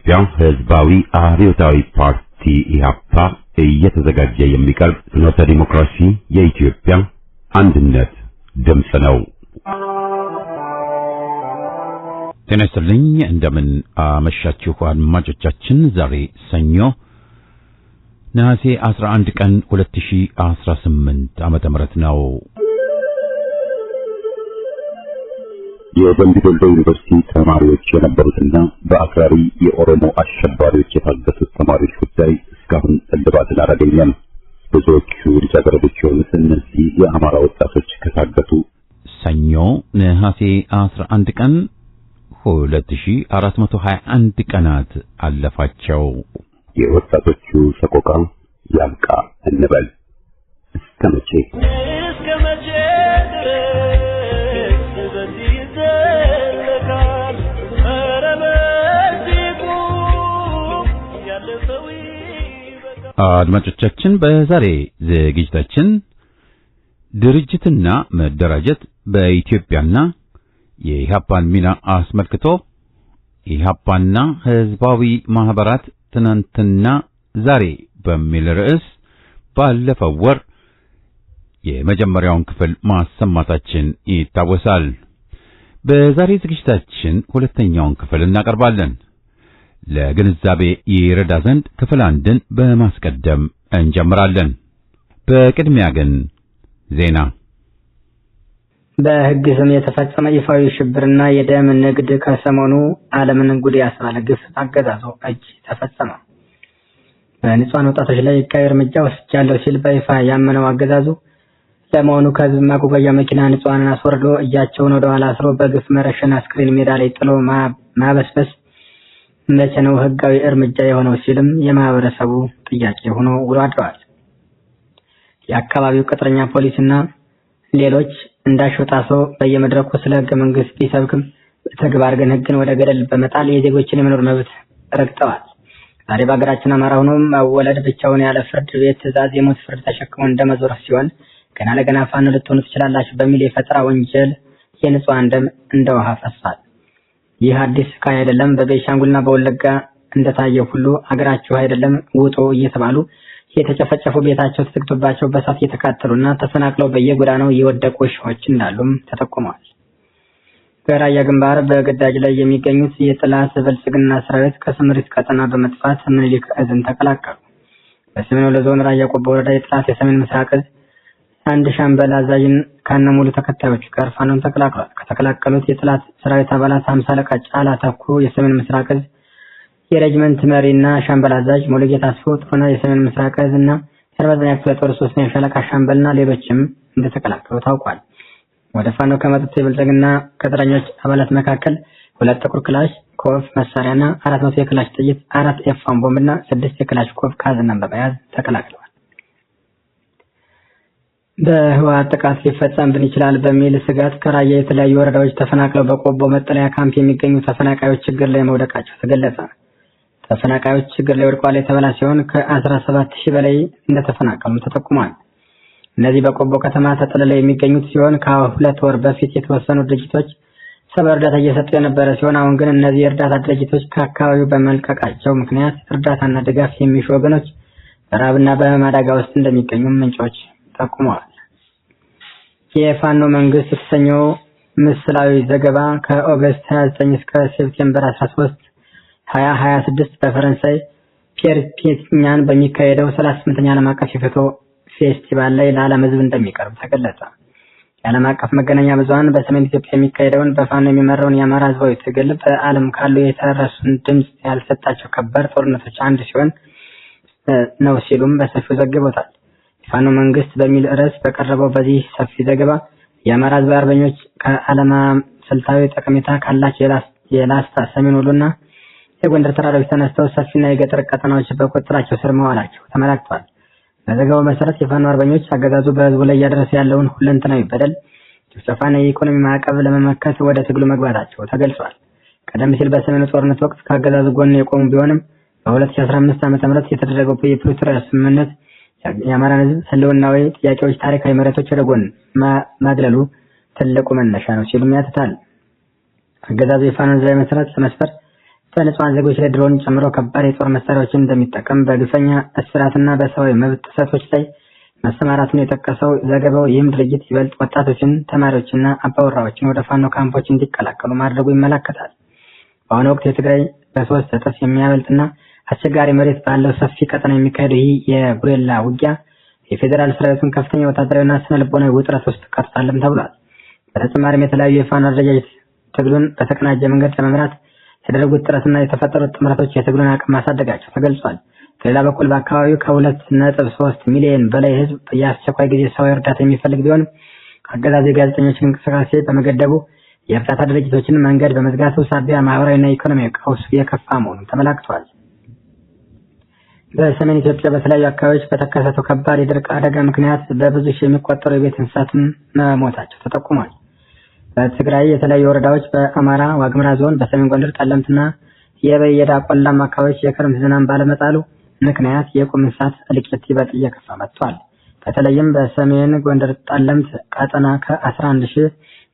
የኢትዮጵያ ሕዝባዊ አብዮታዊ ፓርቲ ኢህአፓ እየተዘጋጀ የሚቀርብ ፍኖተ ዲሞክራሲ የኢትዮጵያ አንድነት ድምፅ ነው። ጤና ይስጥልኝ። እንደምን አመሻችሁ አድማጮቻችን። ዛሬ ሰኞ ነሐሴ 11 ቀን 2018 ዓመተ ምህረት ነው። የደምቢ ዶሎ ዩኒቨርሲቲ ተማሪዎች የነበሩትና በአክራሪ የኦሮሞ አሸባሪዎች የታገቱት ተማሪዎች ጉዳይ እስካሁን እልባትን አላገኘም። ብዙዎቹ ልጃገረዶች የሆኑት እነዚህ የአማራ ወጣቶች ከታገቱ ሰኞ ነሐሴ 11 ቀን 2421 ቀናት አለፋቸው። የወጣቶቹ ሰቆቃ ያብቃ እንበል። እስከ መቼ አድማጮቻችን፣ በዛሬ ዝግጅታችን ድርጅትና መደራጀት በኢትዮጵያና የኢህአፓን ሚና አስመልክቶ ኢህአፓና ህዝባዊ ማህበራት ትናንትና ዛሬ በሚል ርዕስ ባለፈው ወር የመጀመሪያውን ክፍል ማሰማታችን ይታወሳል። በዛሬ ዝግጅታችን ሁለተኛውን ክፍል እናቀርባለን። ለግንዛቤ ይረዳ ዘንድ ክፍል አንድን በማስቀደም እንጀምራለን። በቅድሚያ ግን ዜና። በህግ ስም የተፈጸመ ይፋዊ ሽብርና የደም ንግድ ከሰሞኑ ዓለምን ጉድ ያስባለ ግፍ አገዛዙ እጅ ተፈጸመ። በንጹሃን ወጣቶች ላይ ህጋዊ እርምጃ ወስጃለሁ ሲል በይፋ ያመነው አገዛዙ ለመሆኑ ከህዝብ ማጓጓዣ መኪና ንጹሃንን አስወርዶ እጃቸውን ወደ ኋላ አስሮ በግፍ መረሸን አስክሬን ሜዳ ላይ ጥሎ ማበስበስ መቼ ነው ህጋዊ እርምጃ የሆነው ሲልም የማህበረሰቡ ጥያቄ ሆኖ ውሎ አድሯል። የአካባቢው ቅጥረኛ ፖሊስና ሌሎች እንዳሾጣሶ በየመድረኩ ስለ ህገ መንግስት ቢሰብክም በተግባር ግን ህግን ወደ ገደል በመጣል የዜጎችን የመኖር መብት ረግጠዋል። ዛሬ በሀገራችን አማራ ሆኖ መወለድ ብቻውን ያለ ፍርድ ቤት ትዕዛዝ የሞት ፍርድ ተሸክሞ እንደመዞር ሲሆን ገና ለገና ፋኖ ልትሆኑ ትችላላችሁ በሚል የፈጠራ ወንጀል የንጹሃን ደም እንደ ውሃ ፈሷል። ይህ አዲስ ካይ አይደለም። በቤኒሻንጉልና በወለጋ እንደታየው ሁሉ አገራችሁ አይደለም ውጡ እየተባሉ የተጨፈጨፉ ቤታቸው ተዘግቶባቸው በሳት የተቃጠሉና ተፈናቅለው በየጎዳናው የወደቁ ሺዎች እንዳሉም ተጠቁመዋል። በራያ ግንባር በግዳጅ ላይ የሚገኙት የጥላት ብልጽግና ሰራዊት ከስምሪት ቀጠና በመጥፋት ምኒልክ እዝን ተቀላቀሉ። በሰሜን ወሎ ዞን ራያ ቆቦ ወረዳ የጥላት የሰሜን ምስራቅ እዝ አንድ ሻምበል አዛዥን ከነሙሉ ተከታዮቹ ጋር ፋኖን ተቀላቅሏል። ከተቀላቀሉት የጥላት ሰራዊት አባላት 50 አለቃ ጫላ ተኩ የሰሜን ምስራቅ እዝ የሬጅመንት መሪና ሻምበል አዛዥ ሙሉጌታ አስፋው ጥሩና የሰሜን ምስራቅ እዝና 49ኛ ክፍለ ጦር 3ኛ ሻለቃ ሻምበልና ሌሎችም እንደተቀላቀሉ ታውቋል። ወደ ፋኖ ከመጡት የብልጽግና ቅጥረኞች አባላት መካከል 2 ጥቁር ክላሽ ኮፍ መሳሪያና 400 የክላሽ ጥይት፣ 4 ኤፍ1 ቦምብና 6 የክላሽ ኮፍ ካዝናን በመያዝ ተቀላቅለዋል። በህወሓት ጥቃት ሊፈጸምብን ይችላል በሚል ስጋት ከራያ የተለያዩ ወረዳዎች ተፈናቅለው በቆቦ መጠለያ ካምፕ የሚገኙ ተፈናቃዮች ችግር ላይ መውደቃቸው ተገለጸ። ተፈናቃዮች ችግር ላይ ወድቀዋል የተባለ ሲሆን ከ17000 በላይ እንደተፈናቀሉ ተጠቁሟል። እነዚህ በቆቦ ከተማ ተጠልለው የሚገኙት ሲሆን ከ2 ወር በፊት የተወሰኑ ድርጅቶች ሰብአዊ እርዳታ እየሰጡ የነበረ ሲሆን አሁን ግን እነዚህ የእርዳታ ድርጅቶች ከአካባቢው በመልቀቃቸው ምክንያት እርዳታና ድጋፍ የሚሹ ወገኖች በራብና በህመም አደጋ ውስጥ እንደሚገኙ ምንጮች ጠቁመዋል። የፋኖ መንግስት የተሰኘው ምስላዊ ዘገባ ከኦገስት 29 እስከ ሴፕቴምበር 13 2026 በፈረንሳይ ፒየርፒኛን በሚካሄደው 38ኛ ዓለም አቀፍ የፎቶ ፌስቲቫል ላይ ለዓለም ህዝብ እንደሚቀርብ ተገለጸ። የዓለም አቀፍ መገናኛ ብዙሃን በሰሜን ኢትዮጵያ የሚካሄደውን በፋኖ የሚመራውን የአማራ ህዝባዊ ትግል በዓለም ካሉ የተረሱን ድምጽ ያልሰጣቸው ከባድ ጦርነቶች አንዱ ሲሆን ነው ሲሉም በሰፊው ዘግቦታል። የፋኖ መንግስት በሚል ርዕስ በቀረበው በዚህ ሰፊ ዘገባ የአማራ ህዝብ አርበኞች ከዓለም ስልታዊ ጠቀሜታ ካላቸው የላስታ ሰሜን ወሎና የጎንደር ተራሮች ተነስተው ሰፊና የገጠር ቀጠናዎች በቁጥጥራቸው ስር መዋላቸው ተመላክቷል። በዘገባው መሰረት የፋኖ አርበኞች አገዛዙ በህዝቡ ላይ እያደረሰ ያለውን ሁለንተናዊ በደል፣ ጭፍጨፋና የኢኮኖሚ ማዕቀብ ለመመከት ወደ ትግሉ መግባታቸው ተገልጿል። ቀደም ሲል በሰሜኑ ጦርነት ወቅት ከአገዛዙ ጎን የቆሙ ቢሆንም በ2015 ዓ.ም የተደረገው የፕሪቶሪያ ስምምነት የአማራን ህዝብ ህልውናዊ ጥያቄዎች፣ ታሪካዊ መሬቶች ወደ ጎን ማግለሉ ትልቁ መነሻ ነው ሲሉም ያትታል። አገዛዙ የፋኖን ህዝባዊ መሰረት ለመስፈር በንጹሃን ዜጎች ላይ ድሮን ጨምሮ ከባድ የጦር መሳሪያዎችን እንደሚጠቀም በግፈኛ እስራትና በሰብአዊ መብት ጥሰቶች ላይ መሰማራቱን የጠቀሰው ዘገባው ይህም ድርጅት ይበልጥ ወጣቶችን፣ ተማሪዎችና አባወራዎችን ወደ ፋኖ ካምፖች እንዲቀላቀሉ ማድረጉ ይመለከታል። በአሁኑ ወቅት የትግራይ በ3 እጥፍ የሚያበልጥና አስቸጋሪ መሬት ባለው ሰፊ ቀጠና የሚካሄደው ይህ የጉሬላ ውጊያ የፌዴራል ሰራዊቱን ከፍተኛ ወታደራዊና ስነ ልቦናዊ ውጥረት ውስጥ ከቷልም ተብሏል። በተጨማሪም የተለያዩ የፋኖ አደረጃጀት ትግሉን በተቀናጀ መንገድ ለመምራት የተደረጉት ጥረትና የተፈጠሩት ጥምረቶች የትግሉን አቅም ማሳደጋቸው ተገልጿል። በሌላ በኩል በአካባቢው ከ2.3 ሚሊዮን በላይ ህዝብ የአስቸኳይ ጊዜ ሰብዓዊ እርዳታ የሚፈልግ ቢሆን አገዛዙ የጋዜጠኞችን እንቅስቃሴ በመገደቡ የእርዳታ ድርጅቶችን መንገድ በመዝጋቱ ሳቢያ ማህበራዊና ኢኮኖሚያዊ ቀውስ የከፋ መሆኑን ተመላክቷል። በሰሜን ኢትዮጵያ በተለያዩ አካባቢዎች በተከሰተው ከባድ የድርቅ አደጋ ምክንያት በብዙ ሺህ የሚቆጠሩ የቤት እንስሳትን መሞታቸው ተጠቁሟል። በትግራይ የተለያዩ ወረዳዎች፣ በአማራ ዋግምራ ዞን፣ በሰሜን ጎንደር ጠለምትና የበየዳ ቆላማ አካባቢዎች የክረምት ዝናብ ባለመጣሉ ምክንያት የቁም እንስሳት እልቂት ይበልጥ እየከፋ መጥቷል። በተለይም በሰሜን ጎንደር ጠለምት ቀጠና ከ11,000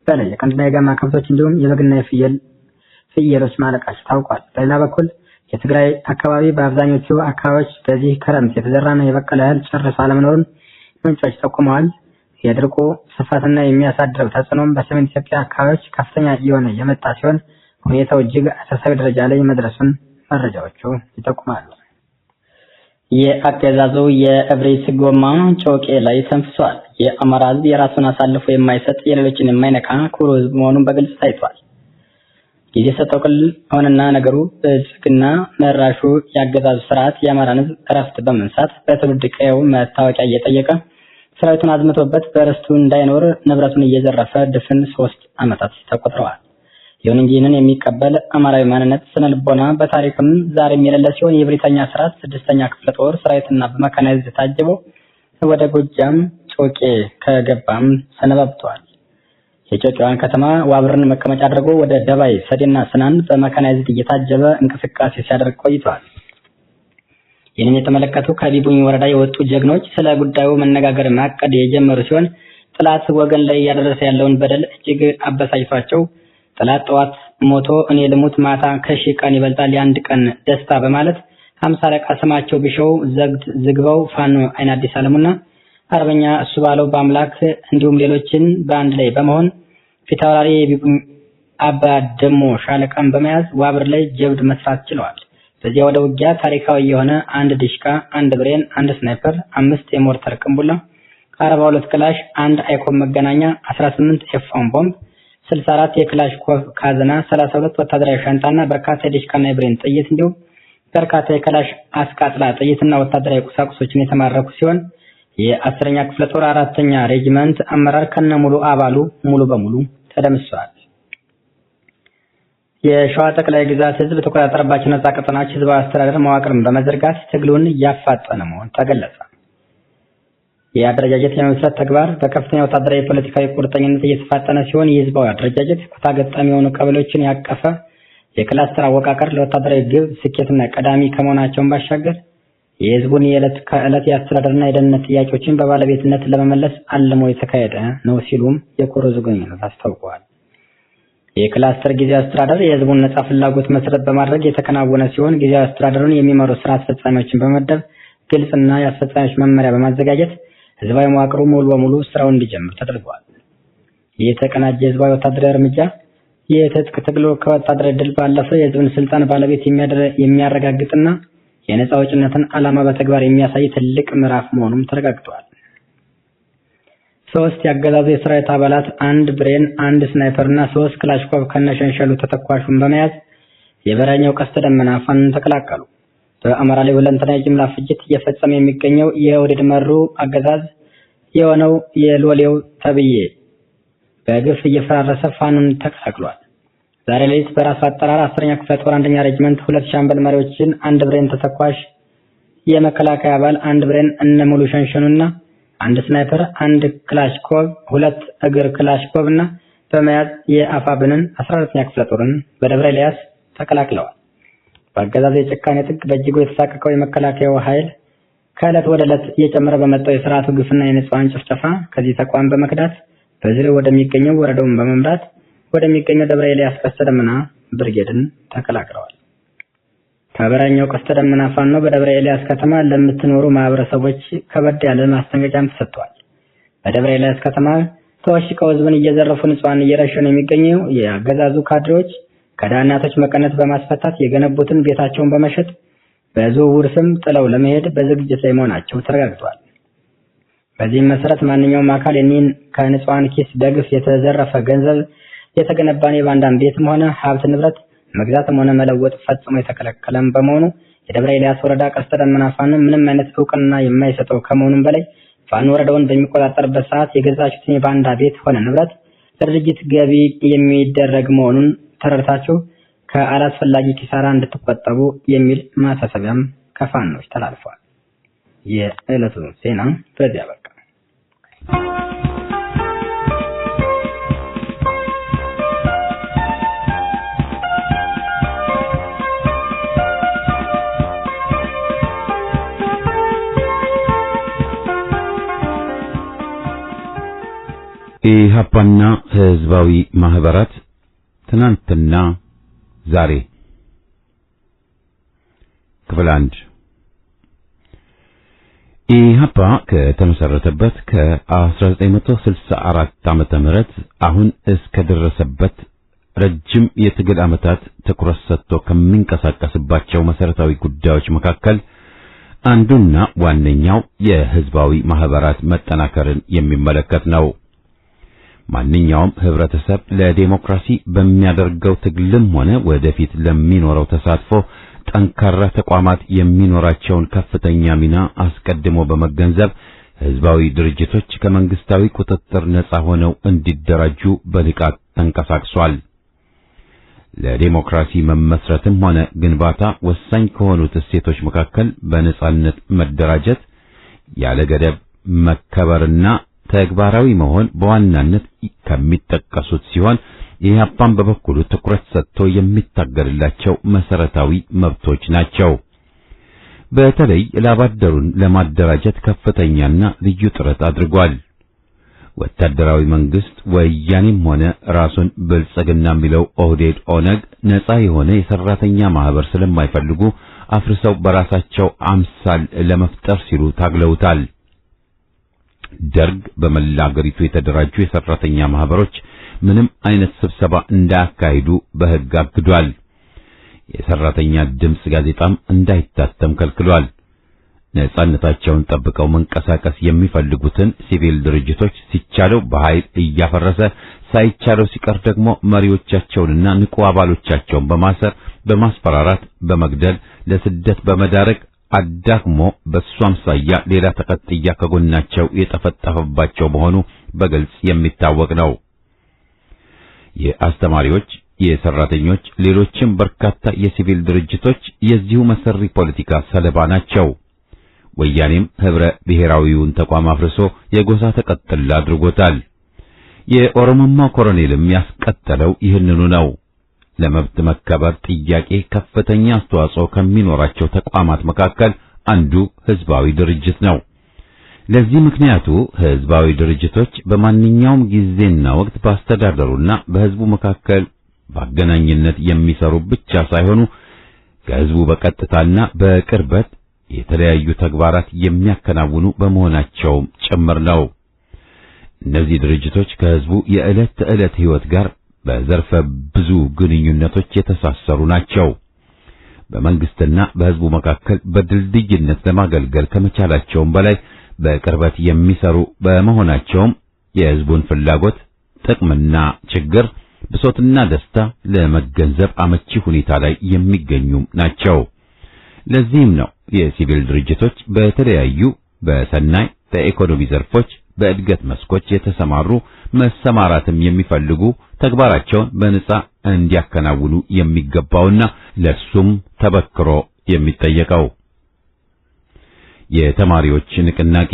በላይ የቀንድና የጋማ ከብቶች እንዲሁም የበግና የፍየሎች ማለቃቸው ታውቋል። በሌላ በኩል የትግራይ አካባቢ በአብዛኞቹ አካባቢዎች በዚህ ክረምት የተዘራና የበቀለ እህል ጨርሶ አለመኖሩን ምንጮች ጠቁመዋል። የድርቁ ስፋትና የሚያሳድረው ተጽዕኖም በሰሜን ኢትዮጵያ አካባቢዎች ከፍተኛ እየሆነ የመጣ ሲሆን ሁኔታው እጅግ አሳሳቢ ደረጃ ላይ መድረሱን መረጃዎቹ ይጠቁማሉ። የአገዛዙ የእብሪት ጎማ ጮቄ ላይ ተንፍሷል። የአማራ ሕዝብ የራሱን አሳልፎ የማይሰጥ የሌሎችን የማይነካ ኩሩ ሕዝብ መሆኑን በግልጽ ታይቷል። ጊዜ ሰጠው ቅል ሆነና ነገሩ ብልጽግና መራሹ የአገዛዙ ስርዓት የአማራን ሕዝብ እረፍት በመንሳት በትውልድ ቀየው መታወቂያ እየጠየቀ ሰራዊቱን አዝምቶበት በርስቱ እንዳይኖር ንብረቱን እየዘረፈ ድፍን 3 ዓመታት ተቆጥረዋል። ይሁን እንጂ ይህንን የሚቀበል አማራዊ ማንነት ስነ ልቦና በታሪክም ዛሬም የሌለ ሲሆን የብሪታኛ ስርዓት 6ኛ ክፍለ ጦር ሰራዊትና በመካናይዝድ ታጅቦ ወደ ጎጃም ጮቄ ከገባም ሰነባብቷል። የጮቄዋን ከተማ ዋብርን መቀመጫ አድርጎ ወደ ደባይ ሰዴና ስናን በመካናይዝድ እየታጀበ እንቅስቃሴ ሲያደርግ ቆይቷል። ይህንን የተመለከቱ ከቢቡኝ ወረዳ የወጡ ጀግኖች ስለ ጉዳዩ መነጋገር ማቀድ የጀመሩ ሲሆን ጥላት ወገን ላይ ያደረሰ ያለውን በደል እጅግ አበሳጭቷቸው ጥላት ጠዋት ሞቶ እኔ ልሙት ማታ ከሺህ ቀን ይበልጣል የአንድ ቀን ደስታ በማለት 50 አለቃ ስማቸው ቢሾው ዝግባው ፋኖ አይን አዲስ አለሙና አርበኛ እሱ ባለው በአምላክ እንዲሁም ሌሎችን በአንድ ላይ በመሆን ፊታውራሪ የቢቡኝ አባ ደሞ ሻለቃን በመያዝ ዋብር ላይ ጀብድ መስራት ችለዋል። በዚያ ወደ ውጊያ ታሪካዊ የሆነ 1 ዲሽካ፣ 1 ብሬን፣ 1 ስናይፐር፣ 5 የሞርተር ቅንቡላ፣ 42 ክላሽ፣ 1 አይኮም መገናኛ፣ 18 ኤፍ1 ቦምብ፣ 64 የክላሽ ኮፍ ካዝና፣ 32 ወታደራዊ ሻንጣና በርካታ የዲሽካና የብሬን ጥይት እንዲሁም በርካታ የክላሽ አስቃጥላ ጥይትና ወታደራዊ ቁሳቁሶችን የተማረኩ ሲሆን የ10ኛ ክፍለ ጦር 4ኛ ሬጂመንት አመራር ከነሙሉ አባሉ ሙሉ በሙሉ ተደምስሷል። የሸዋ ጠቅላይ ግዛት ህዝብ ተቆጣጣሪባቸው ነፃ ቀጠናዎች ህዝባዊ አስተዳደር መዋቅርን በመዘርጋት ትግሉን ያፋጠነ መሆኑ ተገለጸ። የአደረጃጀት የመመስረት ተግባር በከፍተኛ ወታደራዊ ፖለቲካዊ ቁርጠኝነት እየተፋጠነ ሲሆን የህዝባዊ አደረጃጀት ኩታ ገጠም የሆኑ ቀበሌዎችን ያቀፈ የክላስተር አወቃቀር ለወታደራዊ ግብ ስኬትና ቀዳሚ ከመሆናቸውን ባሻገር የህዝቡን የዕለት ከዕለት የአስተዳደርና የደህንነት ጥያቄዎችን በባለቤትነት ለመመለስ አልሞ የተካሄደ ነው ሲሉም የኮር ግንኙነት አስታውቀዋል። የክላስተር ጊዜያዊ አስተዳደር የህዝቡን ነፃ ፍላጎት መሰረት በማድረግ የተከናወነ ሲሆን ጊዜያዊ አስተዳደሩን የሚመሩ ስራ አስፈጻሚዎችን በመደብ ግልጽና የአስፈጻሚዎች መመሪያ በማዘጋጀት ህዝባዊ መዋቅሩ ሙሉ በሙሉ ስራውን እንዲጀምር ተደርጓል። የተቀናጀ ህዝባዊ ወታደራዊ እርምጃ የትጥቅ ትግሉ ከወታደራዊ ድል ባለፈ የህዝብን ስልጣን ባለቤት የሚያረጋግጥና የነፃ አውጪነትን ዓላማ በተግባር የሚያሳይ ትልቅ ምዕራፍ መሆኑም ተረጋግጧል። 3 የአገዛዙ የሰራዊት አባላት 1 ብሬን፣ 1 ስናይፐር እና 3 ክላሽኮቭ ከነሸንሸሉ ተተኳሹን በመያዝ የበረኛው ቀስተ ደመና ፋኖን ተቀላቀሉ። በአማራ ላይ ሁለንተናዊ ጅምላ ፍጅት እየፈጸመ የሚገኘው የኦህዴድ መሩ አገዛዝ የሆነው የሎሌው ተብዬ በግፍ እየፈራረሰ ፋኖን ተቀላቅሏል። ዛሬ ሌሊት በራሱ አጠራር 10ኛ ክፍለ ጦር 1ኛ ሬጂመንት 2 ሻምበል መሪዎችን 1 ብሬን ተተኳሽ የመከላከያ አባል 1 ብሬን እነሙሉ ሸንሸኑና 1 ስናይፐር 1 ክላሽኮቭ 2 እግር ክላሽኮቭ እና በመያዝ የአፋብንን 14ኛ ክፍለ ጦርን በደብረ ኤልያስ ተቀላቅለዋል። በአገዛዙ የጭካኔ ጥግ በእጅጉ የተሳቀቀው የመከላከያው ኃይል ከዕለት ወደ ዕለት እየጨመረ በመጣው የስርዓቱ ግፍና የንጹሃን ጭፍጨፋ ከዚህ ተቋም በመክዳት በዙሪያው ወደሚገኘው ወረዳውን በመምራት ወደሚገኘው ደብረ ኤልያስ ቀስተ ደመና ብርጌድን ተቀላቅለዋል። ከበረኛው ቀስተ ደመና ፋኖ በደብረ ኤልያስ ከተማ ለምትኖሩ ማህበረሰቦች ከበድ ያለ ማስጠንቀቂያም ተሰጥቷል። በደብረ ኤልያስ ከተማ ተወሽቀው ህዝብን እየዘረፉ ንጹሃን እየረሸኑ የሚገኙ የአገዛዙ ካድሬዎች ከድሃ እናቶች መቀነት በማስፈታት የገነቡትን ቤታቸውን በመሸጥ በዝውውር ስም ጥለው ለመሄድ በዝግጅት ላይ መሆናቸው ተረጋግጧል። በዚህም መሰረት ማንኛውም አካል የኔን ከንጹሃን ኪስ በግፍ የተዘረፈ ገንዘብ የተገነባን የባንዳን ቤትም ሆነ ሀብት ንብረት መግዛትም ሆነ መለወጥ ፈጽሞ የተከለከለም በመሆኑ የደብረ ኤልያስ ወረዳ ቀስተ ደመና ፋኖ ምንም አይነት እውቅና የማይሰጠው ከመሆኑም በላይ ፋኖ ወረዳውን በሚቆጣጠርበት ሰዓት የገዛችሁትን የባንዳ ቤት ሆነ ንብረት ለድርጅት ገቢ የሚደረግ መሆኑን ተረድታችሁ ከአላስፈላጊ ኪሳራ እንድትቆጠቡ የሚል ማሳሰቢያም ከፋኖች ተላልፏል። የዕለቱ ዜና በዚያ በቃ። ኢህአፓና ህዝባዊ ማህበራት ትናንትና ዛሬ ክፍል 1 ኢህአፓ ከተመሰረተበት ከ1964 ዓመተ ምህረት አሁን እስከ ደረሰበት ረጅም የትግል ዓመታት ትኩረት ሰጥቶ ከሚንቀሳቀስባቸው መሰረታዊ ጉዳዮች መካከል አንዱና ዋነኛው የህዝባዊ ማህበራት መጠናከርን የሚመለከት ነው። ማንኛውም ህብረተሰብ ለዲሞክራሲ በሚያደርገው ትግልም ሆነ ወደፊት ለሚኖረው ተሳትፎ ጠንካራ ተቋማት የሚኖራቸውን ከፍተኛ ሚና አስቀድሞ በመገንዘብ ህዝባዊ ድርጅቶች ከመንግስታዊ ቁጥጥር ነፃ ሆነው እንዲደራጁ በንቃት ተንቀሳቅሷል። ለዲሞክራሲ መመስረትም ሆነ ግንባታ ወሳኝ ከሆኑት እሴቶች መካከል በነጻነት መደራጀት፣ ያለ ገደብ መከበርና ተግባራዊ መሆን በዋናነት ከሚጠቀሱት ሲሆን ኢህአፓም በበኩሉ ትኩረት ሰጥቶ የሚታገልላቸው መሰረታዊ መብቶች ናቸው። በተለይ ላባደሩን ለማደራጀት ከፍተኛና ልዩ ጥረት አድርጓል። ወታደራዊ መንግስት ወያኔም ሆነ ራሱን ብልጽግና የሚለው ኦህዴድ ኦነግ ነፃ የሆነ የሰራተኛ ማህበር ስለማይፈልጉ አፍርሰው በራሳቸው አምሳል ለመፍጠር ሲሉ ታግለውታል። ደርግ በመላ አገሪቱ የተደራጁ የሰራተኛ ማህበሮች ምንም አይነት ስብሰባ እንዳያካሂዱ በሕግ አግዷል። የሰራተኛ ድምጽ ጋዜጣም እንዳይታተም ከልክሏል። ነጻነታቸውን ጠብቀው መንቀሳቀስ የሚፈልጉትን ሲቪል ድርጅቶች ሲቻለው በኃይል እያፈረሰ ሳይቻለው ሲቀር ደግሞ መሪዎቻቸውንና ንቁ አባሎቻቸውን በማሰር በማስፈራራት በመግደል ለስደት በመዳረግ አዳክሞ በሱ አምሳያ ሌላ ተቀጥያ ከጎናቸው የጠፈጠፈባቸው መሆኑ በግልጽ የሚታወቅ ነው። የአስተማሪዎች፣ የሰራተኞች፣ ሌሎችም በርካታ የሲቪል ድርጅቶች የዚሁ መሰሪ ፖለቲካ ሰለባ ናቸው። ወያኔም ህብረ ብሔራዊውን ተቋም አፍርሶ የጎሳ ተቀጥላ አድርጎታል። የኦሮሞማ ኮሎኔልም ያስቀጠለው ይህንኑ ነው። ለመብት መከበር ጥያቄ ከፍተኛ አስተዋጽኦ ከሚኖራቸው ተቋማት መካከል አንዱ ህዝባዊ ድርጅት ነው። ለዚህ ምክንያቱ ህዝባዊ ድርጅቶች በማንኛውም ጊዜና ወቅት በአስተዳደሩና በህዝቡ መካከል በአገናኝነት የሚሰሩ ብቻ ሳይሆኑ ከህዝቡ በቀጥታና በቅርበት የተለያዩ ተግባራት የሚያከናውኑ በመሆናቸውም ጭምር ነው። እነዚህ ድርጅቶች ከህዝቡ የዕለት ተዕለት ህይወት ጋር በዘርፈ ብዙ ግንኙነቶች የተሳሰሩ ናቸው። በመንግስትና በህዝቡ መካከል በድልድይነት ለማገልገል ከመቻላቸውም በላይ በቅርበት የሚሰሩ በመሆናቸውም የህዝቡን ፍላጎት፣ ጥቅምና ችግር፣ ብሶትና ደስታ ለመገንዘብ አመቺ ሁኔታ ላይ የሚገኙ ናቸው። ለዚህም ነው የሲቪል ድርጅቶች በተለያዩ በሰናይ በኢኮኖሚ ዘርፎች በእድገት መስኮች የተሰማሩ መሰማራትም የሚፈልጉ ተግባራቸውን በነጻ እንዲያከናውኑ የሚገባውና ለሱም ተበክሮ የሚጠየቀው። የተማሪዎች ንቅናቄ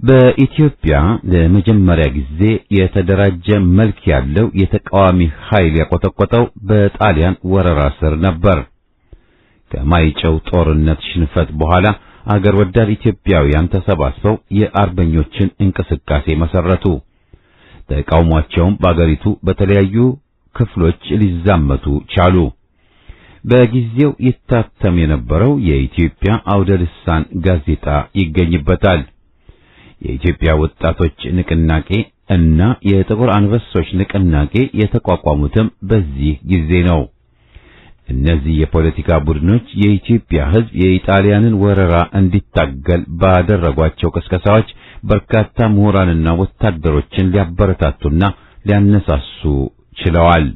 በኢትዮጵያ ለመጀመሪያ ጊዜ የተደራጀ መልክ ያለው የተቃዋሚ ኃይል ያቆጠቆጠው በጣሊያን ወረራ ስር ነበር። ከማይጨው ጦርነት ሽንፈት በኋላ አገር ወዳድ ኢትዮጵያውያን ተሰባስበው የአርበኞችን እንቅስቃሴ መሰረቱ። ተቃውሟቸውም በአገሪቱ በተለያዩ ክፍሎች ሊዛመቱ ቻሉ። በጊዜው ይታተም የነበረው የኢትዮጵያ አውደ ልሳን ጋዜጣ ይገኝበታል። የኢትዮጵያ ወጣቶች ንቅናቄ እና የጥቁር አንበሶች ንቅናቄ የተቋቋሙትም በዚህ ጊዜ ነው። እነዚህ የፖለቲካ ቡድኖች የኢትዮጵያ ሕዝብ የኢጣሊያንን ወረራ እንዲታገል ባደረጓቸው ቅስቀሳዎች በርካታ ምሁራንና ወታደሮችን ሊያበረታቱና ሊያነሳሱ ችለዋል።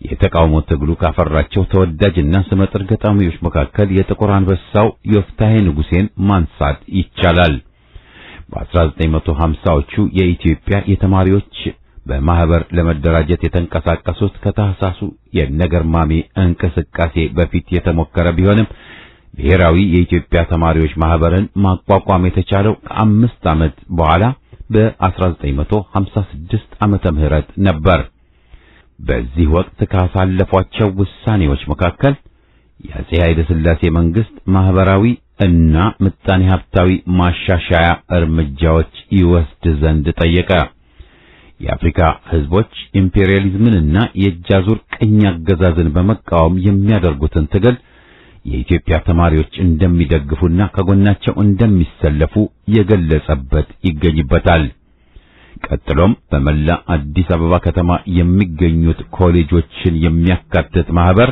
የተቃውሞ ትግሉ ካፈራቸው ተወዳጅና ስመጥር ገጣሚዎች መካከል የጥቁር አንበሳው ዮፍታሔ ንጉሴን ማንሳት ይቻላል። በ1950ዎቹ የኢትዮጵያ የተማሪዎች በማህበር ለመደራጀት የተንቀሳቀሱት ከታህሳሱ የነገርማሜ እንቅስቃሴ በፊት የተሞከረ ቢሆንም ብሔራዊ የኢትዮጵያ ተማሪዎች ማህበርን ማቋቋም የተቻለው ከ5 ዓመት በኋላ በ1956 ዓመተ ምህረት ነበር። በዚህ ወቅት ካሳለፏቸው ውሳኔዎች መካከል የአፄ ኃይለ ሥላሴ መንግስት ማህበራዊ እና ምጣኔ ሀብታዊ ማሻሻያ እርምጃዎች ይወስድ ዘንድ ጠየቀ። የአፍሪካ ህዝቦች ኢምፔሪያሊዝምንና የእጃዙር ቅኝ አገዛዝን በመቃወም የሚያደርጉትን ትግል የኢትዮጵያ ተማሪዎች እንደሚደግፉና ከጎናቸው እንደሚሰለፉ የገለጸበት ይገኝበታል። ቀጥሎም በመላ አዲስ አበባ ከተማ የሚገኙት ኮሌጆችን የሚያካትት ማህበር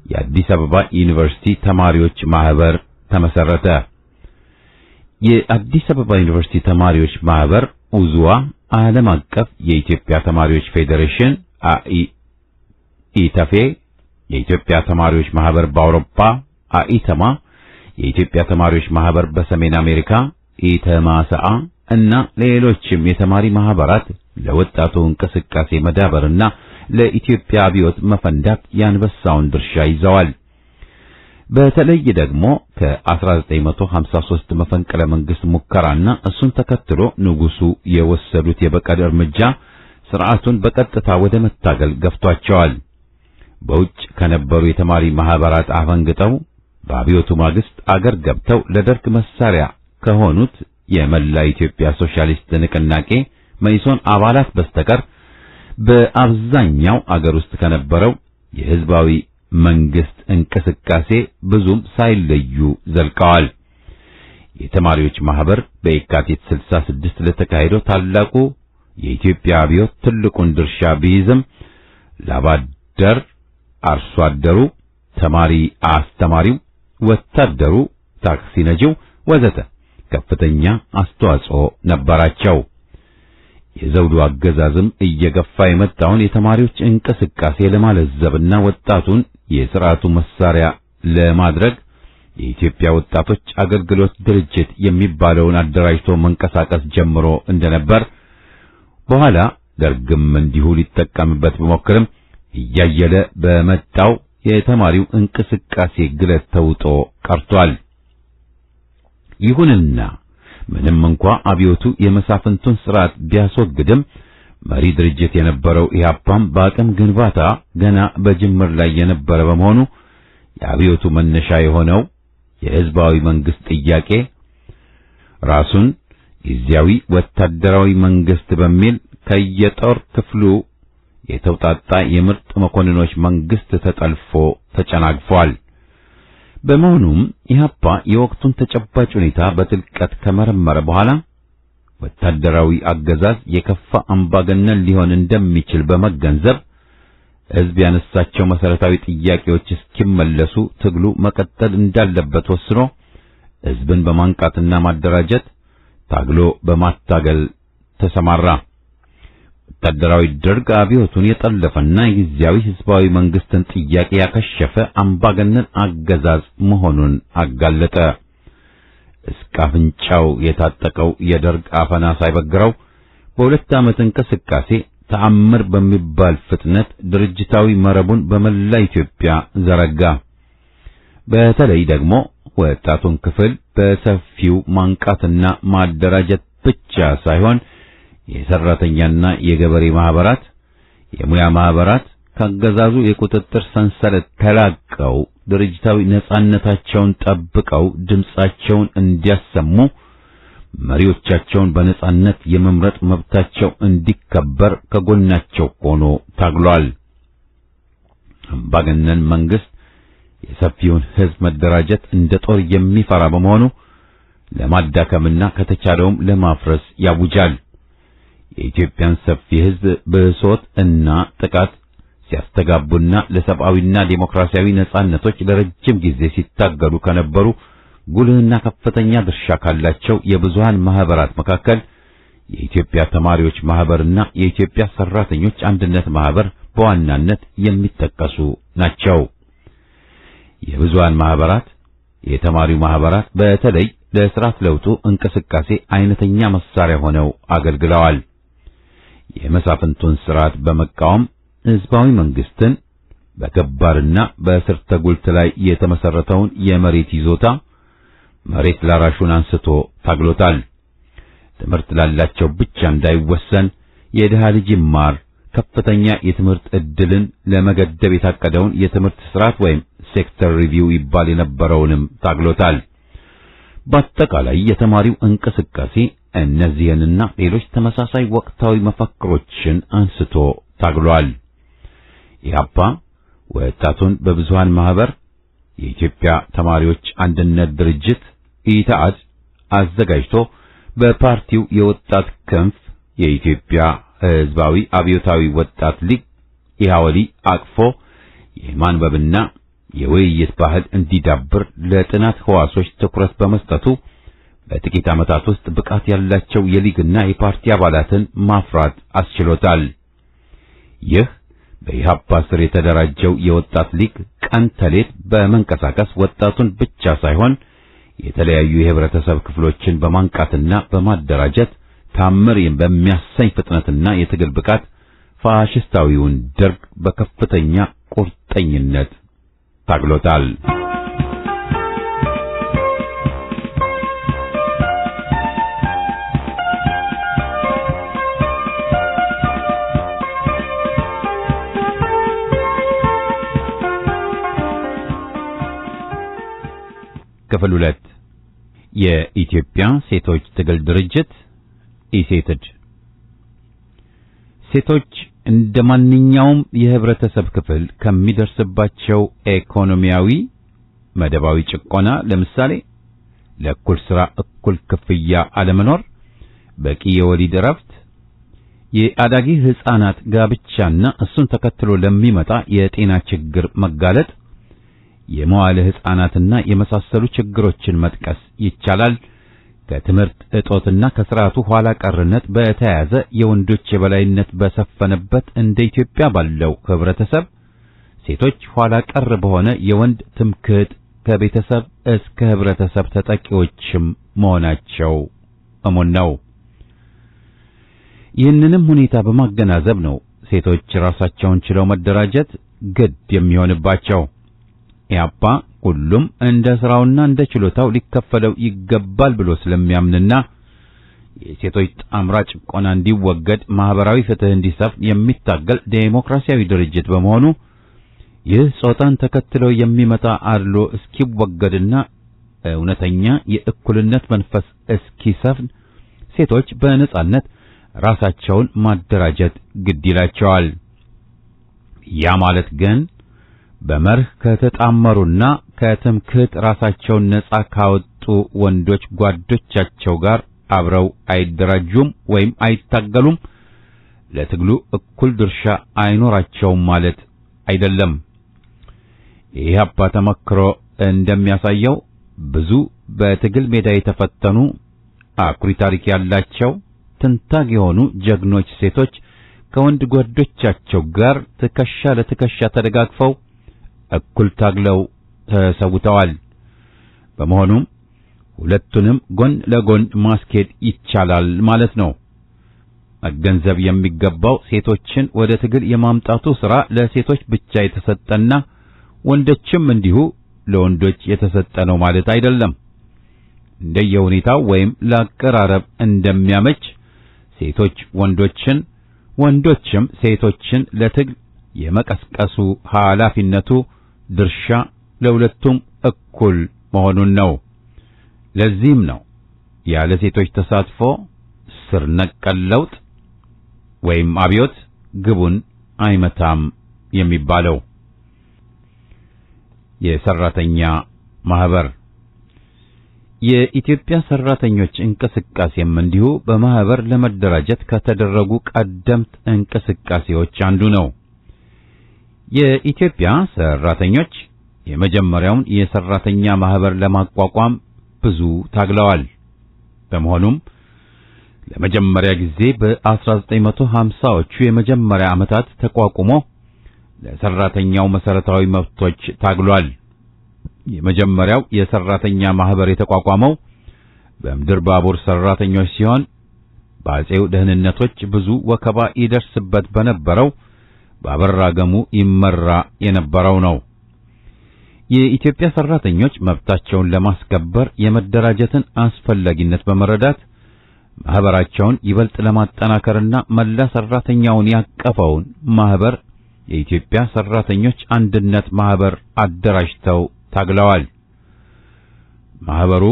የአዲስ አበባ ዩኒቨርሲቲ ተማሪዎች ማህበር ተመሰረተ። የአዲስ አበባ ዩኒቨርሲቲ ተማሪዎች ማህበር ኡዙዋ ዓለም አቀፍ የኢትዮጵያ ተማሪዎች ፌዴሬሽን ኢተፌ፣ የኢትዮጵያ ተማሪዎች ማህበር በአውሮፓ ኢተማ፣ የኢትዮጵያ ተማሪዎች ማህበር በሰሜን አሜሪካ ኢተማሰአ እና ሌሎችም የተማሪ ማህበራት ለወጣቱ እንቅስቃሴ መዳበርና ለኢትዮጵያ አብዮት መፈንዳት ያንበሳውን ድርሻ ይዘዋል። በተለይ ደግሞ ከ1953 መፈንቅለ መንግስት ሙከራና እሱን ተከትሎ ንጉሱ የወሰዱት የበቀል እርምጃ ስርዓቱን በቀጥታ ወደ መታገል ገፍቷቸዋል። በውጭ ከነበሩ የተማሪ ማህበራት አፈንግጠው በአብዮቱ ማግስት አገር ገብተው ለደርግ መሳሪያ ከሆኑት የመላ ኢትዮጵያ ሶሻሊስት ንቅናቄ መኢሶን አባላት በስተቀር በአብዛኛው አገር ውስጥ ከነበረው የህዝባዊ መንግስት እንቅስቃሴ ብዙም ሳይለዩ ዘልቀዋል። የተማሪዎች ማህበር በየካቲት 66 ለተካሄደው ታላቁ የኢትዮጵያ አብዮት ትልቁን ድርሻ ቢይዝም ላባደር፣ አርሶ አደሩ፣ ተማሪ አስተማሪው፣ ወታደሩ፣ ታክሲ ነጂው ወዘተ ከፍተኛ አስተዋጽኦ ነበራቸው። የዘውዱ አገዛዝም እየገፋ የመጣውን የተማሪዎች እንቅስቃሴ ለማለዘብና ወጣቱን የሥርዓቱ መሳሪያ ለማድረግ የኢትዮጵያ ወጣቶች አገልግሎት ድርጅት የሚባለውን አደራጅቶ መንቀሳቀስ ጀምሮ እንደነበር በኋላ ደርግም እንዲሁ ሊጠቀምበት ቢሞክርም እያየለ በመጣው የተማሪው እንቅስቃሴ ግለት ተውጦ ቀርቷል። ይሁንና ምንም እንኳ አብዮቱ የመሳፍንቱን ስርዓት ቢያስወግድም መሪ ድርጅት የነበረው ኢህአፓም በአቅም ግንባታ ገና በጅምር ላይ የነበረ በመሆኑ የአብዮቱ መነሻ የሆነው የህዝባዊ መንግስት ጥያቄ ራሱን ጊዜያዊ ወታደራዊ መንግስት በሚል ከየጦር ክፍሉ የተውጣጣ የምርጥ መኮንኖች መንግስት ተጠልፎ ተጨናግፏል። በመሆኑም ኢህአፓ የወቅቱን ተጨባጭ ሁኔታ በጥልቀት ከመረመረ በኋላ ወታደራዊ አገዛዝ የከፋ አምባገነን ሊሆን እንደሚችል በመገንዘብ ህዝብ ያነሳቸው መሰረታዊ ጥያቄዎች እስኪመለሱ ትግሉ መቀጠል እንዳለበት ወስኖ ህዝብን በማንቃትና ማደራጀት ታግሎ በማታገል ተሰማራ። ወታደራዊ ደርግ አብዮቱን የጠለፈና የጊዜያዊ ህዝባዊ መንግስትን ጥያቄ ያከሸፈ አምባገነን አገዛዝ መሆኑን አጋለጠ። እስከ አፍንጫው የታጠቀው የደርግ አፈና ሳይበግረው በሁለት ዓመት እንቅስቃሴ ተአምር በሚባል ፍጥነት ድርጅታዊ መረቡን በመላ ኢትዮጵያ ዘረጋ። በተለይ ደግሞ ወጣቱን ክፍል በሰፊው ማንቃትና ማደራጀት ብቻ ሳይሆን የሰራተኛና የገበሬ ማህበራት፣ የሙያ ማህበራት ከአገዛዙ የቁጥጥር ሰንሰለት ተላቀው ድርጅታዊ ነጻነታቸውን ጠብቀው ድምጻቸውን እንዲያሰሙ መሪዎቻቸውን በነጻነት የመምረጥ መብታቸው እንዲከበር ከጎናቸው ሆኖ ታግሏል። አምባገነን መንግስት የሰፊውን ህዝብ መደራጀት እንደ ጦር የሚፈራ በመሆኑ ለማዳከምና ከተቻለውም ለማፍረስ ያውጃል። የኢትዮጵያን ሰፊ ህዝብ ብሶት እና ጥቃት ሲያስተጋቡና ለሰብአዊና ዴሞክራሲያዊ ነጻነቶች ለረጅም ጊዜ ሲታገሉ ከነበሩ ጉልህና ከፍተኛ ድርሻ ካላቸው የብዙሃን ማህበራት መካከል የኢትዮጵያ ተማሪዎች ማህበርና የኢትዮጵያ ሰራተኞች አንድነት ማህበር በዋናነት የሚጠቀሱ ናቸው። የብዙሃን ማህበራት፣ የተማሪው ማህበራት በተለይ ለስርዓት ለውጡ እንቅስቃሴ አይነተኛ መሳሪያ ሆነው አገልግለዋል። የመሳፍንቱን ስርዓት በመቃወም ህዝባዊ መንግስትን በገባርና በስርተ ጉልት ላይ የተመሰረተውን የመሬት ይዞታ መሬት ላራሹን አንስቶ ታግሎታል። ትምህርት ላላቸው ብቻ እንዳይወሰን የድሃ ልጅ ይማር ከፍተኛ የትምህርት ዕድልን ለመገደብ የታቀደውን የትምህርት ስርዓት ወይም ሴክተር ሪቪው ይባል የነበረውንም ታግሎታል። በአጠቃላይ የተማሪው እንቅስቃሴ እነዚህንና ሌሎች ተመሳሳይ ወቅታዊ መፈክሮችን አንስቶ ታግሏል። ኢህአፓ ወጣቱን በብዙሃን ማህበር፣ የኢትዮጵያ ተማሪዎች አንድነት ድርጅት ኢታአድ አዘጋጅቶ በፓርቲው የወጣት ክንፍ የኢትዮጵያ ህዝባዊ አብዮታዊ ወጣት ሊግ ኢሃወሊ አቅፎ የማንበብና የውይይት ባህል እንዲዳብር ለጥናት ህዋሶች ትኩረት በመስጠቱ በጥቂት ዓመታት ውስጥ ብቃት ያላቸው የሊግና የፓርቲ አባላትን ማፍራት አስችሎታል። ይህ በኢህአፓ ስር የተደራጀው የወጣት ሊግ ቀን ተሌት በመንቀሳቀስ ወጣቱን ብቻ ሳይሆን የተለያዩ የህብረተሰብ ክፍሎችን በማንቃትና በማደራጀት ታምር በሚያሰኝ ፍጥነትና የትግል ብቃት ፋሽስታዊውን ደርግ በከፍተኛ ቁርጠኝነት ታግሎታል። ክፍል 2 የኢትዮጵያ ሴቶች ትግል ድርጅት ኢሴትድ። ሴቶች እንደማንኛውም የህብረተሰብ ክፍል ከሚደርስባቸው ኢኮኖሚያዊ መደባዊ ጭቆና፣ ለምሳሌ ለእኩል ሥራ እኩል ክፍያ አለመኖር፣ በቂ የወሊድ እረፍት፣ የአዳጊ ሕፃናት ጋብቻና እሱን ተከትሎ ለሚመጣ የጤና ችግር መጋለጥ፣ የመዋለ ሕፃናትና የመሳሰሉ ችግሮችን መጥቀስ ይቻላል። ከትምህርት እጦትና ከሥርዓቱ ኋላ ቀርነት በተያያዘ የወንዶች የበላይነት በሰፈነበት እንደ ኢትዮጵያ ባለው ህብረተሰብ ሴቶች ኋላ ቀር በሆነ የወንድ ትምክህት ከቤተሰብ እስከ ህብረተሰብ ተጠቂዎችም መሆናቸው እሙን ነው። ይህንንም ሁኔታ በማገናዘብ ነው ሴቶች ራሳቸውን ችለው መደራጀት ግድ የሚሆንባቸው። ኢህአፓ ሁሉም እንደ ስራውና እንደ ችሎታው ሊከፈለው ይገባል ብሎ ስለሚያምንና የሴቶች ጣምራ ጭቆና እንዲወገድ፣ ማህበራዊ ፍትህ እንዲሰፍን የሚታገል ዴሞክራሲያዊ ድርጅት በመሆኑ ይህ ጾታን ተከትሎ የሚመጣ አድሎ እስኪወገድና እውነተኛ የእኩልነት መንፈስ እስኪሰፍን ሴቶች በነጻነት ራሳቸውን ማደራጀት ግድ ይላቸዋል። ያ ማለት ግን በመርህ ከተጣመሩና ከትምክህት ራሳቸውን ነጻ ካወጡ ወንዶች ጓዶቻቸው ጋር አብረው አይደራጁም ወይም አይታገሉም፣ ለትግሉ እኩል ድርሻ አይኖራቸውም ማለት አይደለም። የኢህአፓ ተመክሮ እንደሚያሳየው ብዙ በትግል ሜዳ የተፈተኑ አኩሪ ታሪክ ያላቸው ትንታግ የሆኑ ጀግኖች ሴቶች ከወንድ ጓዶቻቸው ጋር ትከሻ ለትከሻ ተደጋግፈው እኩል ታግለው ተሰውተዋል። በመሆኑም ሁለቱንም ጎን ለጎን ማስኬድ ይቻላል ማለት ነው። መገንዘብ የሚገባው ሴቶችን ወደ ትግል የማምጣቱ ሥራ ለሴቶች ብቻ የተሰጠና ወንዶችም እንዲሁ ለወንዶች የተሰጠ ነው ማለት አይደለም። እንደየሁኔታው ወይም ለአቀራረብ እንደሚያመች ሴቶች ወንዶችን፣ ወንዶችም ሴቶችን ለትግል የመቀስቀሱ ኃላፊነቱ ድርሻ ለሁለቱም እኩል መሆኑን ነው። ለዚህም ነው ያለ ሴቶች ተሳትፎ ስር ነቀል ለውጥ ወይም አብዮት ግቡን አይመታም የሚባለው። የሰራተኛ ማህበር የኢትዮጵያ ሰራተኞች እንቅስቃሴም እንዲሁ በማህበር ለመደራጀት ከተደረጉ ቀደምት እንቅስቃሴዎች አንዱ ነው። የኢትዮጵያ ሰራተኞች የመጀመሪያውን የሰራተኛ ማህበር ለማቋቋም ብዙ ታግለዋል። በመሆኑም ለመጀመሪያ ጊዜ በ1950ዎቹ የመጀመሪያ ዓመታት ተቋቁሞ ለሰራተኛው መሰረታዊ መብቶች ታግሏል። የመጀመሪያው የሰራተኛ ማህበር የተቋቋመው በምድር ባቡር ሰራተኞች ሲሆን በአጼው ደህንነቶች ብዙ ወከባ ይደርስበት በነበረው በአበራ ገሙ ይመራ የነበረው ነው። የኢትዮጵያ ሰራተኞች መብታቸውን ለማስከበር የመደራጀትን አስፈላጊነት በመረዳት ማህበራቸውን ይበልጥ ለማጠናከርና መላ ሰራተኛውን ያቀፈውን ማህበር የኢትዮጵያ ሰራተኞች አንድነት ማህበር አደራጅተው ታግለዋል። ማህበሩ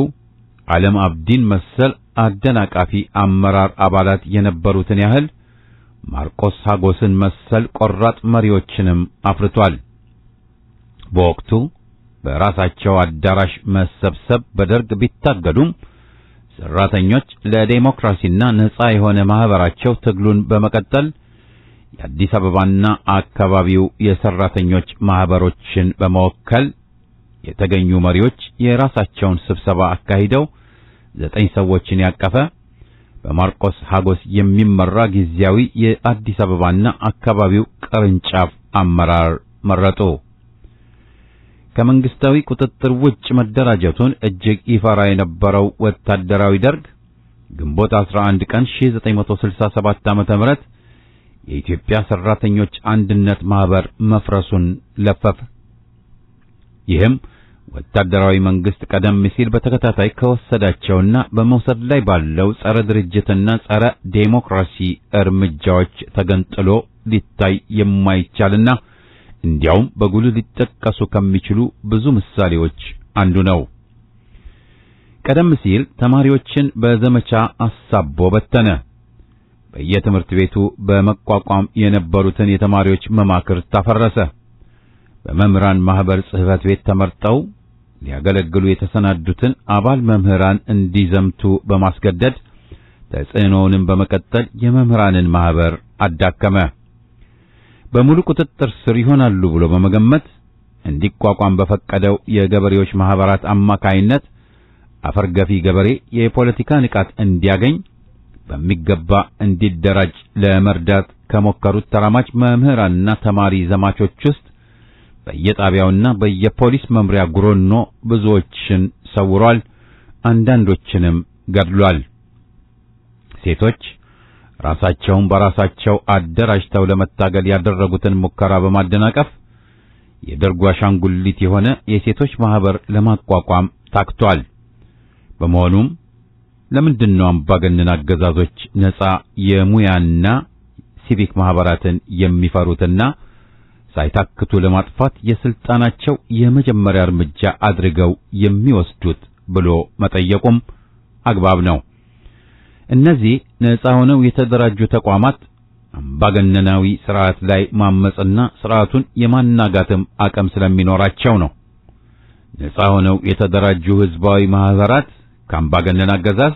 ዓለም አብዲን መሰል አደናቃፊ አመራር አባላት የነበሩትን ያህል ማርቆስ ሀጎስን መሰል ቆራጥ መሪዎችንም አፍርቷል። በወቅቱ በራሳቸው አዳራሽ መሰብሰብ በደርግ ቢታገዱም ሰራተኞች ለዲሞክራሲና ነጻ የሆነ ማህበራቸው ትግሉን በመቀጠል የአዲስ አበባና አካባቢው የሰራተኞች ማህበሮችን በመወከል የተገኙ መሪዎች የራሳቸውን ስብሰባ አካሂደው 9 ሰዎችን ያቀፈ በማርቆስ ሀጎስ የሚመራ ጊዜያዊ የአዲስ አበባና አካባቢው ቅርንጫፍ አመራር መረጡ። ከመንግስታዊ ቁጥጥር ውጭ መደራጀቱን እጅግ ይፈራ የነበረው ወታደራዊ ደርግ ግንቦት 11 ቀን 1967 ዓ.ም የኢትዮጵያ ሰራተኞች አንድነት ማህበር መፍረሱን ለፈፈ። ይህም ወታደራዊ መንግስት ቀደም ሲል በተከታታይ ከወሰዳቸውና በመውሰድ ላይ ባለው ጸረ ድርጅትና ጸረ ዴሞክራሲ እርምጃዎች ተገንጥሎ ሊታይ የማይቻልና እንዲያውም በጉልህ ሊጠቀሱ ከሚችሉ ብዙ ምሳሌዎች አንዱ ነው። ቀደም ሲል ተማሪዎችን በዘመቻ አሳቦ በተነ። በየትምህርት ቤቱ በመቋቋም የነበሩትን የተማሪዎች መማክርት ታፈረሰ። በመምህራን ማህበር ጽሕፈት ቤት ተመርጠው ሊያገለግሉ የተሰናዱትን አባል መምህራን እንዲዘምቱ በማስገደድ ተጽዕኖውንም በመቀጠል የመምህራንን ማህበር አዳከመ። በሙሉ ቁጥጥር ስር ይሆናሉ ብሎ በመገመት እንዲቋቋም በፈቀደው የገበሬዎች ማህበራት አማካይነት አፈርገፊ ገበሬ የፖለቲካ ንቃት እንዲያገኝ በሚገባ እንዲደራጅ ለመርዳት ከሞከሩት ተራማጅ መምህራንና ተማሪ ዘማቾች ውስጥ በየጣቢያውና በየፖሊስ መምሪያ ጉሮኖ ብዙዎችን ሰውሯል፣ አንዳንዶችንም ገድሏል። ሴቶች ራሳቸውን በራሳቸው አደራጅተው ለመታገል ያደረጉትን ሙከራ በማደናቀፍ የደርጉ አሻንጉሊት የሆነ የሴቶች ማህበር ለማቋቋም ታክቷል። በመሆኑም ለምንድነው አምባገነን አገዛዞች ነፃ የሙያና ሲቪክ ማህበራትን የሚፈሩትና ሳይታክቱ ለማጥፋት የስልጣናቸው የመጀመሪያ እርምጃ አድርገው የሚወስዱት ብሎ መጠየቁም አግባብ ነው። እነዚህ ነፃ ሆነው የተደራጁ ተቋማት አምባገነናዊ ስርዓት ላይ ማመጽና ስርዓቱን የማናጋትም አቅም ስለሚኖራቸው ነው። ነፃ ሆነው የተደራጁ ህዝባዊ ማህበራት ከአምባገነን አገዛዝ፣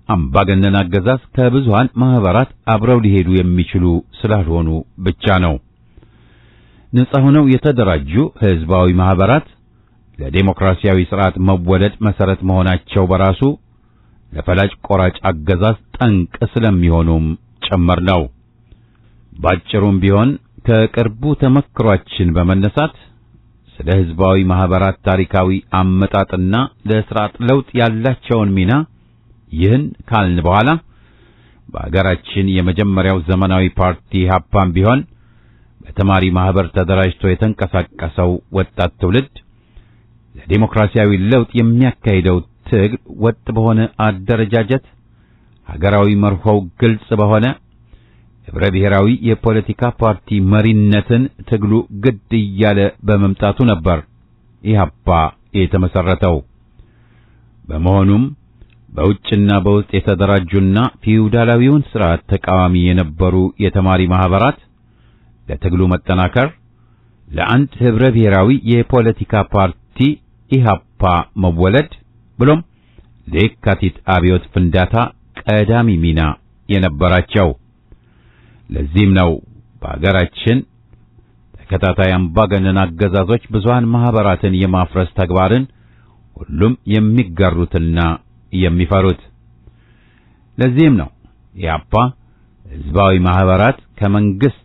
አምባገነን አገዛዝ ከብዙሃን ማህበራት አብረው ሊሄዱ የሚችሉ ስላልሆኑ ብቻ ነው። ነፃ ሆነው የተደራጁ ህዝባዊ ማህበራት ለዲሞክራሲያዊ ስርዓት መወለድ መሰረት መሆናቸው በራሱ ለፈላጭ ቆራጭ አገዛዝ ጠንቅ ስለሚሆኑም ጭምር ነው። ባጭሩም ቢሆን ከቅርቡ ተመክሯችን በመነሳት ስለ ህዝባዊ ማህበራት ታሪካዊ አመጣጥና ለስርዓት ለውጥ ያላቸውን ሚና ይህን ካልን በኋላ በአገራችን የመጀመሪያው ዘመናዊ ፓርቲ ኢህአፓም ቢሆን በተማሪ ማህበር ተደራጅቶ የተንቀሳቀሰው ወጣት ትውልድ ለዲሞክራሲያዊ ለውጥ የሚያካሂደው ትግል ወጥ በሆነ አደረጃጀት ሀገራዊ መርሆው ግልጽ በሆነ ህብረ ብሔራዊ የፖለቲካ ፓርቲ መሪነትን ትግሉ ግድ እያለ በመምጣቱ ነበር ኢህአፓ የተመሰረተው። በመሆኑም በውጭና በውስጥ የተደራጁና ፊውዳላዊውን ስርዓት ተቃዋሚ የነበሩ የተማሪ ማህበራት ለትግሉ መጠናከር፣ ለአንድ ህብረ ብሔራዊ የፖለቲካ ፓርቲ ኢህአፓ መወለድ ብሎም ለየካቲት አብዮት ፍንዳታ ቀዳሚ ሚና የነበራቸው። ለዚህም ነው በአገራችን ተከታታይ አምባገነን አገዛዞች ብዙሃን ማህበራትን የማፍረስ ተግባርን ሁሉም የሚጋሩትና የሚፈሩት። ለዚህም ነው ኢህአፓ ህዝባዊ ማህበራት ከመንግስት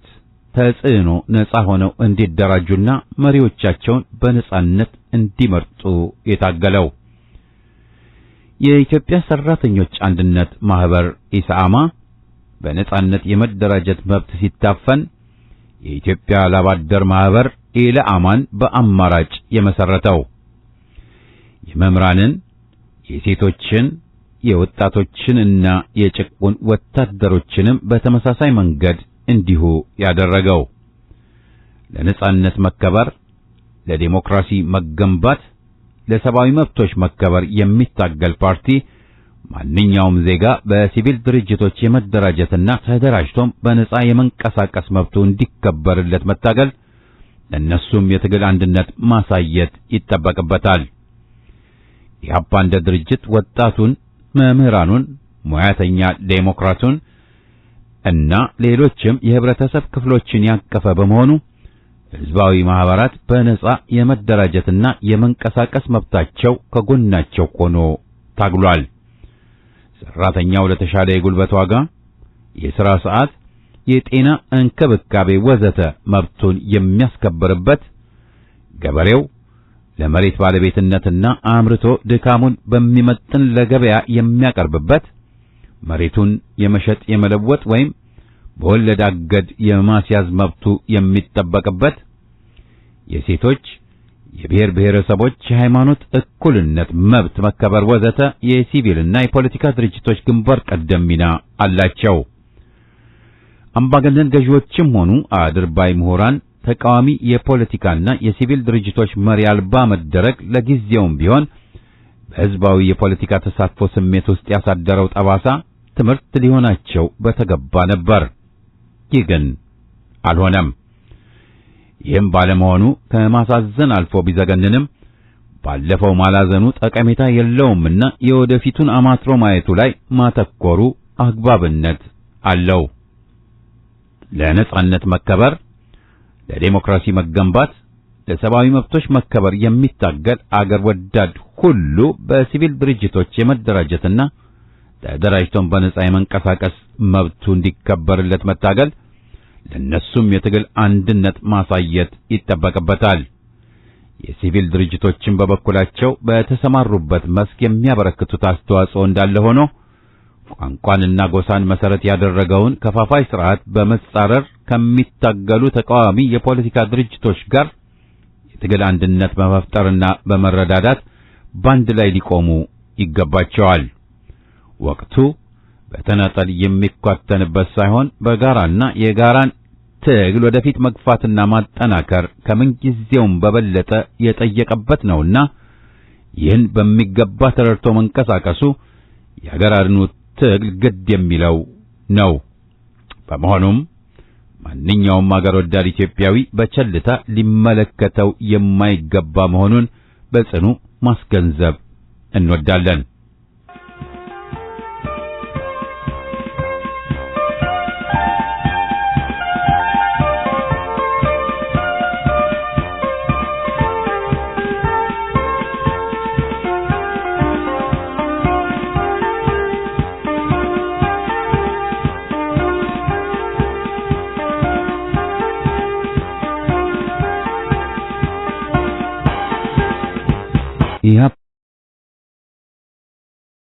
ተጽዕኖ ነፃ ሆነው እንዲደራጁና መሪዎቻቸውን በነጻነት እንዲመርጡ የታገለው። የኢትዮጵያ ሰራተኞች አንድነት ማህበር ኢሰአማ በነጻነት የመደራጀት መብት ሲታፈን የኢትዮጵያ ላባደር ማህበር ኢለአማን በአማራጭ የመሰረተው የመምህራንን፣ የሴቶችን፣ የወጣቶችንና የጭቁን ወታደሮችንም በተመሳሳይ መንገድ እንዲሁ ያደረገው ለነጻነት መከበር፣ ለዲሞክራሲ መገንባት፣ ለሰብአዊ መብቶች መከበር የሚታገል ፓርቲ ማንኛውም ዜጋ በሲቪል ድርጅቶች የመደራጀትና ተደራጅቶም በነጻ የመንቀሳቀስ መብቱ እንዲከበርለት መታገል፣ ለነሱም የትግል አንድነት ማሳየት ይጠበቅበታል። ኢህአፓ እንደ ድርጅት ወጣቱን፣ መምህራኑን፣ ሙያተኛ ዴሞክራቱን እና ሌሎችም የህብረተሰብ ክፍሎችን ያቀፈ በመሆኑ ህዝባዊ ማህበራት በነጻ የመደራጀትና የመንቀሳቀስ መብታቸው ከጎናቸው ሆኖ ታግሏል። ሰራተኛው ለተሻለ የጉልበት ዋጋ፣ የሥራ ሰዓት፣ የጤና እንክብካቤ ወዘተ መብቱን የሚያስከብርበት፣ ገበሬው ለመሬት ባለቤትነትና አምርቶ ድካሙን በሚመጥን ለገበያ የሚያቀርብበት፣ መሬቱን የመሸጥ የመለወጥ ወይም በወለድ አገድ የማስያዝ መብቱ የሚጠበቅበት፣ የሴቶች፣ የብሔር ብሔረሰቦች የሃይማኖት እኩልነት መብት መከበር ወዘተ የሲቪልና የፖለቲካ ድርጅቶች ግንባር ቀደም ሚና አላቸው። አምባገነን ገዢዎችም ሆኑ አድርባይ ምሁራን ተቃዋሚ የፖለቲካና የሲቪል ድርጅቶች መሪ አልባ መደረግ ለጊዜውም ቢሆን በህዝባዊ የፖለቲካ ተሳትፎ ስሜት ውስጥ ያሳደረው ጠባሳ ትምህርት ሊሆናቸው በተገባ ነበር። ይህ ግን አልሆነም። ይህም ባለመሆኑ ከማሳዘን አልፎ ቢዘገንንም ባለፈው ማላዘኑ ጠቀሜታ የለውምና የወደፊቱን አማትሮ ማየቱ ላይ ማተኮሩ አግባብነት አለው። ለነጻነት መከበር፣ ለዲሞክራሲ መገንባት፣ ለሰብአዊ መብቶች መከበር የሚታገል አገር ወዳድ ሁሉ በሲቪል ድርጅቶች የመደራጀትና ተደራጅቶም በነጻ የመንቀሳቀስ መብቱ እንዲከበርለት መታገል፣ ለነሱም የትግል አንድነት ማሳየት ይጠበቅበታል። የሲቪል ድርጅቶችን በበኩላቸው በተሰማሩበት መስክ የሚያበረክቱት አስተዋጽኦ እንዳለ ሆኖ ቋንቋንና ጎሳን መሰረት ያደረገውን ከፋፋይ ስርዓት በመጻረር ከሚታገሉ ተቃዋሚ የፖለቲካ ድርጅቶች ጋር የትግል አንድነት በመፍጠርና በመረዳዳት ባንድ ላይ ሊቆሙ ይገባቸዋል። ወቅቱ በተናጠል የሚኳተንበት ሳይሆን በጋራና የጋራን ትግል ወደፊት መግፋትና ማጠናከር ከምንጊዜውም በበለጠ የጠየቀበት ነውና ይህን በሚገባ ተረድቶ መንቀሳቀሱ የሀገር አድኑ ትግል ግድ የሚለው ነው። በመሆኑም ማንኛውም አገር ወዳድ ኢትዮጵያዊ በቸልታ ሊመለከተው የማይገባ መሆኑን በጽኑ ማስገንዘብ እንወዳለን። ኢህአፓ